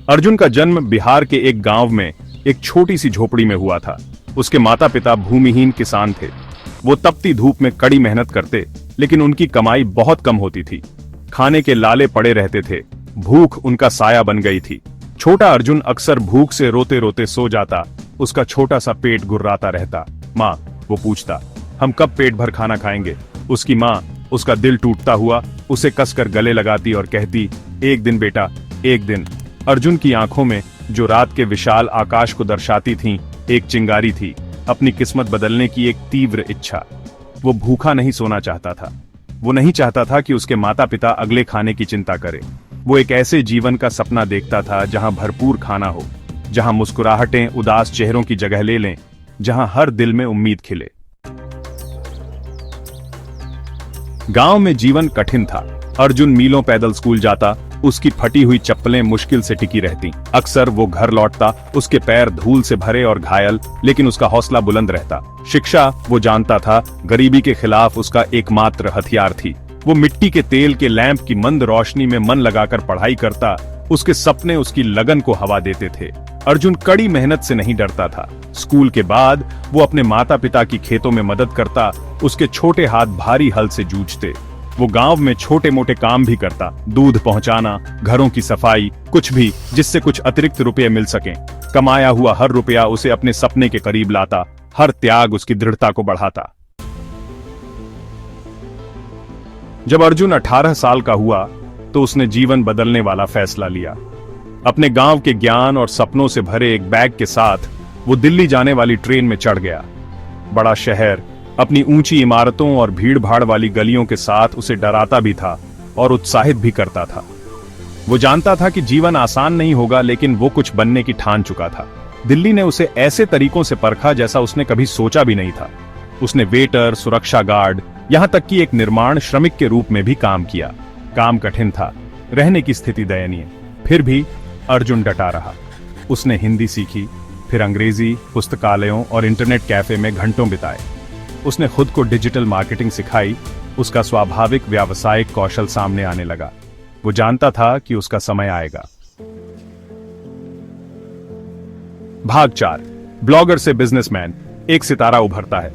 अर्जुन का जन्म बिहार के एक गांव में एक छोटी सी झोपड़ी में हुआ था। उसके माता पिता भूमिहीन किसान थे। वो तपती धूप में कड़ी मेहनत करते, लेकिन उनकी कमाई बहुत कम होती थी। खाने के लाले पड़े रहते थे। भूख उनका साया बन गई थी। छोटा अर्जुन अक्सर भूख से रोते रोते सो जाता। उसका छोटा सा पेट गुर्राता रहता। माँ, वो पूछता, हम कब पेट भर खाना खाएंगे? उसकी माँ उसका दिल टूटता हुआ उसे कसकर गले लगाती और कहती, एक दिन बेटा, एक दिन। अर्जुन की आंखों में, जो रात के विशाल आकाश को दर्शाती थीं, एक चिंगारी थी, अपनी किस्मत बदलने की एक तीव्र इच्छा। वो भूखा नहीं सोना चाहता था। वो नहीं चाहता था कि उसके माता पिता अगले खाने की चिंता करें। वो एक ऐसे जीवन का सपना देखता था जहां भरपूर खाना हो, जहां मुस्कुराहटें उदास चेहरों की जगह ले लें, जहां हर दिल में उम्मीद खिले। गांव में जीवन कठिन था। अर्जुन मीलों पैदल स्कूल जाता। उसकी फटी हुई चप्पलें मुश्किल से टिकी रहती। अक्सर वो घर लौटता, उसके पैर धूल से भरे और घायल, लेकिन उसका हौसला बुलंद रहता। शिक्षा, वो जानता था, गरीबी के खिलाफ उसका एकमात्र हथियार थी। वो मिट्टी के तेल के लैंप की मंद रोशनी में मन लगाकर पढ़ाई करता। उसके सपने उसकी लगन को हवा देते थे। अर्जुन कड़ी मेहनत से नहीं डरता था। स्कूल के बाद वो अपने माता पिता की खेतों में मदद करता। उसके छोटे हाथ भारी हल से जूझते। वो गांव में छोटे मोटे काम भी करता, दूध पहुंचाना, घरों की सफाई, कुछ भी जिससे कुछ अतिरिक्त रुपये मिल सकें। कमाया हुआ हर रुपया उसे अपने सपने के करीब लाता। हर त्याग उसकी दृढ़ता को बढ़ाता। जब अर्जुन 18 साल का हुआ तो उसने जीवन बदलने वाला फैसला लिया। अपने गांव के ज्ञान और सपनों से भरे एक बैग के साथ वो दिल्ली जाने वाली ट्रेन में चढ़ गया। बड़ा शहर अपनी ऊंची इमारतों और भीड़ भाड़ वाली गलियों के साथ उसे डराता भी था और उत्साहित भी करता था। वो जानता था कि जीवन आसान नहीं होगा, लेकिन वो कुछ बनने की ठान चुका था। दिल्ली ने उसे ऐसे तरीकों से परखा जैसा उसने कभी सोचा भी नहीं था। उसने वेटर, सुरक्षा गार्ड, यहां तक कि एक निर्माण श्रमिक के रूप में भी काम किया। काम कठिन था, रहने की स्थिति दयनीय। फिर भी अर्जुन डटा रहा। उसने हिंदी सीखी, फिर अंग्रेजी, पुस्तकालयों और इंटरनेट कैफे में घंटों बिताए। उसने खुद को डिजिटल मार्केटिंग सिखाई। उसका स्वाभाविक व्यावसायिक कौशल सामने आने लगा। वो जानता था कि उसका समय आएगा। भाग 4, ब्लॉगर से बिजनेसमैन, एक सितारा उभरता है।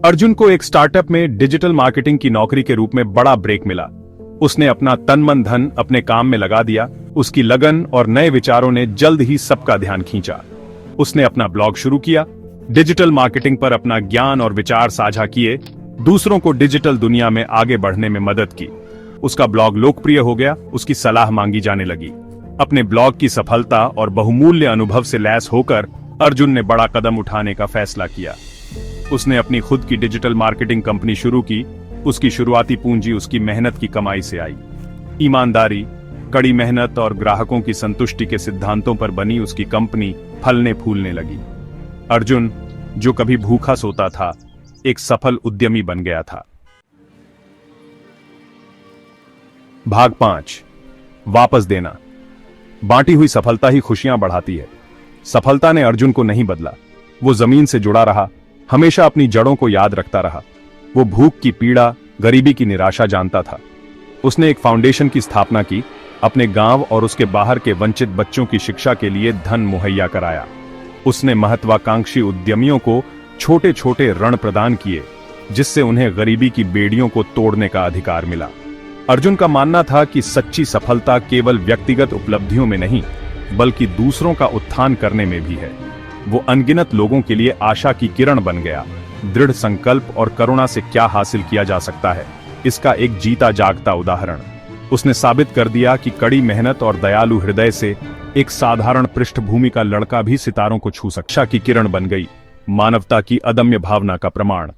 अर्जुन को एक स्टार्टअप में डिजिटल मार्केटिंग की नौकरी के रूप में बड़ा ब्रेक मिला। उसने अपना तन मन धन अपने काम में लगा दिया। उसकी लगन और नए विचारों ने जल्द ही सबका ध्यान खींचा। उसने अपना ब्लॉग शुरू किया, डिजिटल मार्केटिंग पर अपना ज्ञान और विचार साझा किए, दूसरों को डिजिटल दुनिया में आगे बढ़ने में मदद की। उसका ब्लॉग लोकप्रिय हो गया, उसकी सलाह मांगी जाने लगी। अपने ब्लॉग की सफलता और बहुमूल्य अनुभव से लैस होकर अर्जुन ने बड़ा कदम उठाने का फैसला किया। उसने अपनी खुद की डिजिटल मार्केटिंग कंपनी शुरू की। उसकी शुरुआती पूंजी उसकी मेहनत की कमाई से आई। ईमानदारी, कड़ी मेहनत और ग्राहकों की संतुष्टि के सिद्धांतों पर बनी उसकी कंपनी फलने फूलने लगी। अर्जुन, जो कभी भूखा सोता था, एक सफल उद्यमी बन गया था। भाग 5, वापस देना। बांटी हुई सफलता ही खुशियां बढ़ाती है। सफलता ने अर्जुन को नहीं बदला। वो जमीन से जुड़ा रहा, हमेशा अपनी जड़ों को याद रखता रहा। वो भूख की पीड़ा, गरीबी की निराशा जानता था। उसने एक फाउंडेशन की स्थापना की, अपने गांव और उसके बाहर के वंचित बच्चों की शिक्षा के लिए धन मुहैया कराया। उसने महत्वाकांक्षी उद्यमियों को छोटे छोटे ऋण प्रदान किए, जिससे उन्हें गरीबी की बेड़ियों को तोड़ने का अधिकार मिला। अर्जुन का मानना था कि सच्ची सफलता केवल व्यक्तिगत उपलब्धियों में नहीं, बल्कि दूसरों का उत्थान करने में भी है। वो अनगिनत लोगों के लिए आशा की किरण बन गया। दृढ़ संकल्प और करुणा से क्या हासिल किया जा सकता है, इसका एक जीता जागता उदाहरण। उसने साबित कर दिया कि कड़ी मेहनत और दयालु हृदय से एक साधारण पृष्ठभूमि का लड़का भी सितारों को छू सकता। आशा की किरण बन गई, मानवता की अदम्य भावना का प्रमाण।